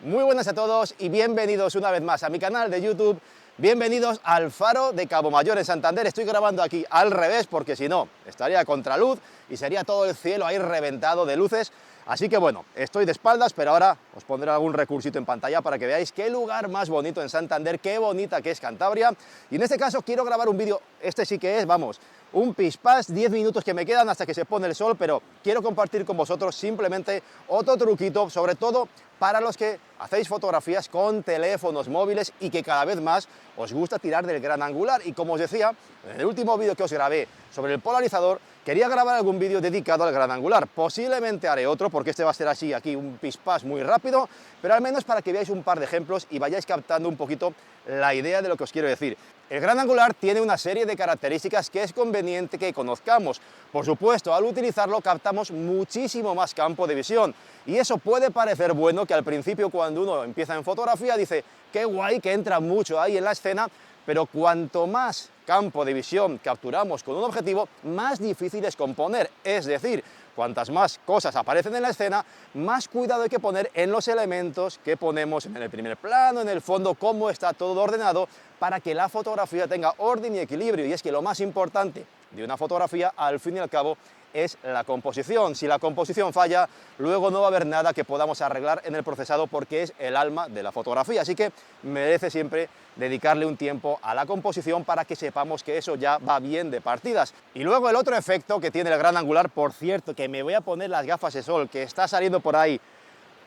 Muy buenas a todos y bienvenidos una vez más a mi canal de YouTube. Bienvenidos al Faro de Cabo Mayor en Santander. Estoy grabando aquí al revés porque si no estaría a contraluz y sería todo el cielo ahí reventado de luces. Así que bueno, estoy de espaldas, pero ahora os pondré algún recursito en pantalla para que veáis qué lugar más bonito en Santander, qué bonita que es Cantabria. Y en este caso quiero grabar un vídeo, este sí que es, vamos, un pispás, 10 minutos que me quedan hasta que se pone el sol, pero quiero compartir con vosotros simplemente otro truquito, sobre todo para los que hacéis fotografías con teléfonos móviles y que cada vez más os gusta tirar del gran angular. Y como os decía, en el último vídeo que os grabé sobre el polarizador, quería grabar algún vídeo dedicado al gran angular. Posiblemente haré otro, porque este va a ser así, aquí un pispás muy rápido, pero al menos para que veáis un par de ejemplos y vayáis captando un poquito la idea de lo que os quiero decir. El gran angular tiene una serie de características que es conveniente que conozcamos. Por supuesto, al utilizarlo captamos muchísimo más campo de visión. Y eso puede parecer bueno, que al principio cuando uno empieza en fotografía dice qué guay, que entra mucho ahí en la escena, pero cuanto más campo de visión capturamos con un objetivo, más difícil es componer. Es decir, cuantas más cosas aparecen en la escena, más cuidado hay que poner en los elementos que ponemos en el primer plano, en el fondo, cómo está todo ordenado, para que la fotografía tenga orden y equilibrio. Y es que lo más importante de una fotografía, al fin y al cabo, es la composición. Si la composición falla, luego no va a haber nada que podamos arreglar en el procesado, porque es el alma de la fotografía. Así que merece siempre dedicarle un tiempo a la composición para que sepamos que eso ya va bien de partidas. Y luego el otro efecto que tiene el gran angular, por cierto, que me voy a poner las gafas de sol, que está saliendo por ahí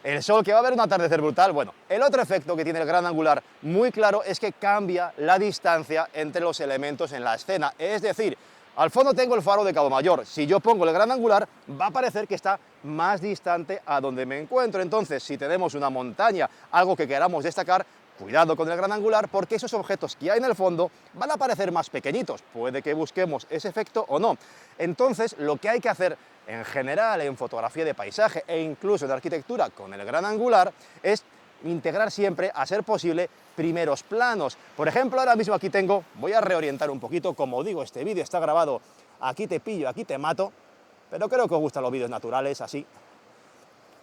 el sol, que va a haber un atardecer brutal. Bueno, el otro efecto que tiene el gran angular muy claro es que cambia la distancia entre los elementos en la escena. Es decir, al fondo tengo el faro de Cabo Mayor. Si yo pongo el gran angular, va a parecer que está más distante a donde me encuentro. Entonces, si tenemos una montaña, algo que queramos destacar, cuidado con el gran angular, porque esos objetos que hay en el fondo van a parecer más pequeñitos. Puede que busquemos ese efecto o no. Entonces, lo que hay que hacer en general en fotografía de paisaje e incluso de arquitectura con el gran angular es integrar siempre, a ser posible, primeros planos. Por ejemplo, ahora mismo aquí tengo, voy a reorientar un poquito, como digo, este vídeo está grabado, aquí te pillo, aquí te mato, pero creo que os gustan los vídeos naturales, así.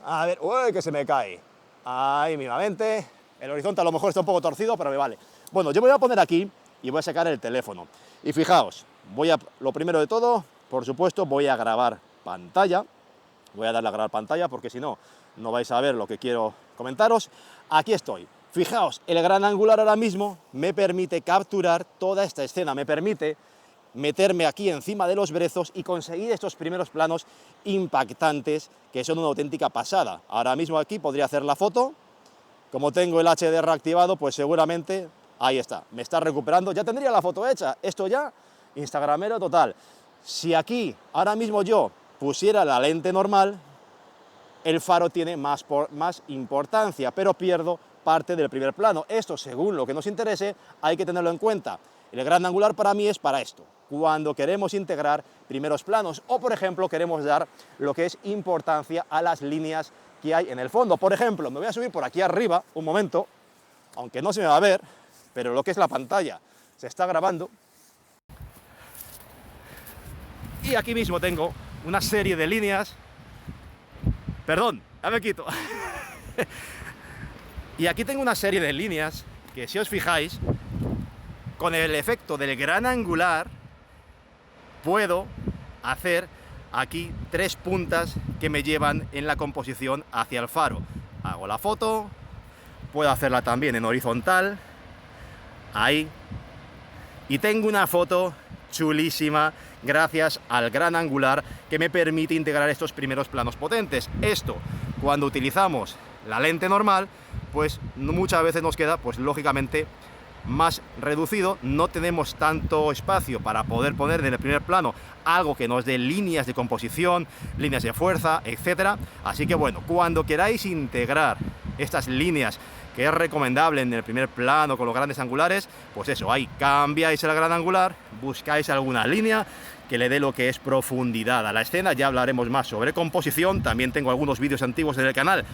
A ver, uy, que se me cae. Ahí mismamente, el horizonte a lo mejor está un poco torcido, pero me vale. Bueno, yo me voy a poner aquí y voy a sacar el teléfono. Y fijaos, lo primero de todo, por supuesto, voy a grabar pantalla. Voy a darle a grabar pantalla porque si no, no vais a ver lo que quiero comentaros. Aquí estoy. Fijaos, el gran angular ahora mismo me permite capturar toda esta escena, me permite meterme aquí encima de los brezos y conseguir estos primeros planos impactantes que son una auténtica pasada. Ahora mismo aquí podría hacer la foto, como tengo el HDR activado, pues seguramente ahí está, me está recuperando, ya tendría la foto hecha, esto ya, instagramero total. Si aquí ahora mismo yo pusiera la lente normal, el faro tiene más importancia, pero pierdo parte del primer plano. Esto, según lo que nos interese, hay que tenerlo en cuenta. El gran angular para mí es para esto, cuando queremos integrar primeros planos o, por ejemplo, queremos dar lo que es importancia a las líneas que hay en el fondo. Por ejemplo, me voy a subir por aquí arriba, un momento, aunque no se me va a ver, pero lo que es la pantalla se está grabando. Y aquí mismo tengo una serie de líneas. Perdón, ya me quito. Y aquí tengo una serie de líneas que, si os fijáis, con el efecto del gran angular puedo hacer aquí 3 puntas que me llevan en la composición hacia el faro. Hago la foto, puedo hacerla también en horizontal, ahí, y tengo una foto chulísima gracias al gran angular que me permite integrar estos primeros planos potentes. Esto, cuando utilizamos la lente normal, pues muchas veces nos queda, pues lógicamente, más reducido, no tenemos tanto espacio para poder poner en el primer plano algo que nos dé líneas de composición, líneas de fuerza, etcétera. Así que bueno, cuando queráis integrar estas líneas, que es recomendable en el primer plano con los grandes angulares, pues eso, ahí cambiáis el gran angular, buscáis alguna línea que le dé lo que es profundidad a la escena. Ya hablaremos más sobre composición. También tengo algunos vídeos antiguos en el canal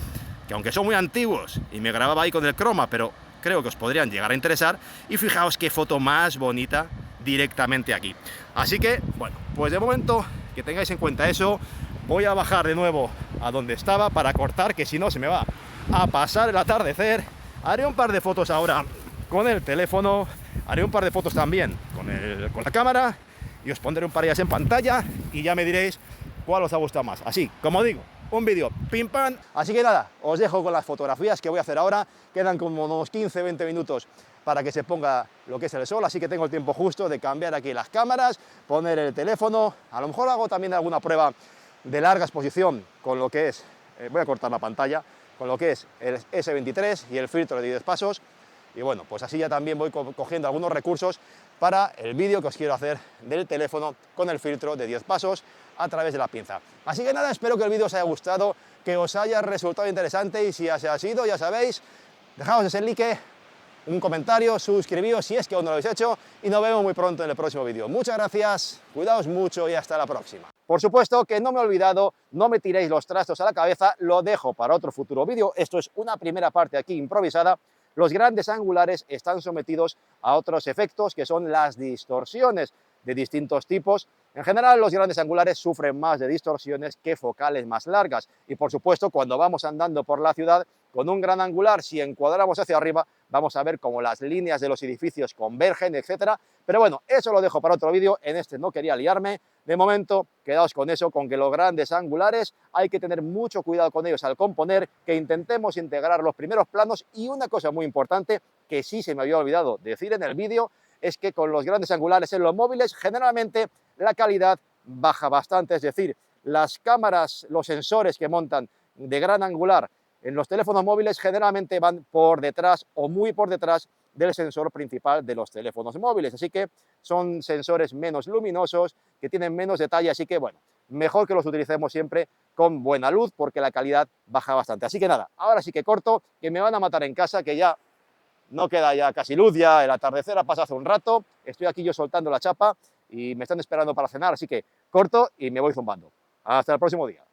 que, aunque son muy antiguos y me grababa ahí con el croma, pero creo que os podrían llegar a interesar. Y fijaos qué foto más bonita directamente aquí. Así que, bueno, pues de momento que tengáis en cuenta eso. Voy a bajar de nuevo a donde estaba para cortar, que si no se me va a pasar el atardecer. Haré un par de fotos ahora con el teléfono, haré un par de fotos también con la cámara y os pondré un par de ellas en pantalla y ya me diréis cuál os ha gustado más. Así, como digo, un vídeo pim pam. Así que nada, os dejo con las fotografías que voy a hacer ahora. Quedan como unos 15-20 minutos para que se ponga lo que es el sol, así que tengo el tiempo justo de cambiar aquí las cámaras, poner el teléfono. A lo mejor hago también alguna prueba de larga exposición con lo que es, voy a cortar la pantalla, con lo que es el S23 y el filtro de 10 pasos. Y bueno, pues así ya también voy cogiendo algunos recursos para el vídeo que os quiero hacer del teléfono con el filtro de 10 pasos a través de la pinza. Así que nada, espero que el vídeo os haya gustado, que os haya resultado interesante y si así ha sido, ya sabéis, dejaos ese like, un comentario, suscribíos si es que aún no lo habéis hecho y nos vemos muy pronto en el próximo vídeo. Muchas gracias, cuidaos mucho y hasta la próxima. Por supuesto que no me he olvidado, no me tiréis los trastos a la cabeza, lo dejo para otro futuro vídeo. Esto es una primera parte aquí improvisada. Los grandes angulares están sometidos a otros efectos que son las distorsiones de distintos tipos. En general, los grandes angulares sufren más de distorsiones que focales más largas. Y por supuesto, cuando vamos andando por la ciudad con un gran angular, si encuadramos hacia arriba, vamos a ver cómo las líneas de los edificios convergen, etcétera. Pero bueno, eso lo dejo para otro vídeo. En este no quería liarme. De momento, quedaos con eso, con que los grandes angulares hay que tener mucho cuidado con ellos al componer, que intentemos integrar los primeros planos. Y una cosa muy importante, que sí se me había olvidado decir en el vídeo, es que con los grandes angulares en los móviles generalmente la calidad baja bastante, es decir, las cámaras, los sensores que montan de gran angular en los teléfonos móviles generalmente van por detrás o muy por detrás del sensor principal de los teléfonos móviles, así que son sensores menos luminosos, que tienen menos detalle, así que bueno, mejor que los utilicemos siempre con buena luz porque la calidad baja bastante. Así que nada, ahora sí que corto, que me van a matar en casa, que ya no queda ya casi luz, ya el atardecer ha pasado hace un rato, estoy aquí yo soltando la chapa y me están esperando para cenar, así que corto y me voy zumbando. Hasta el próximo día.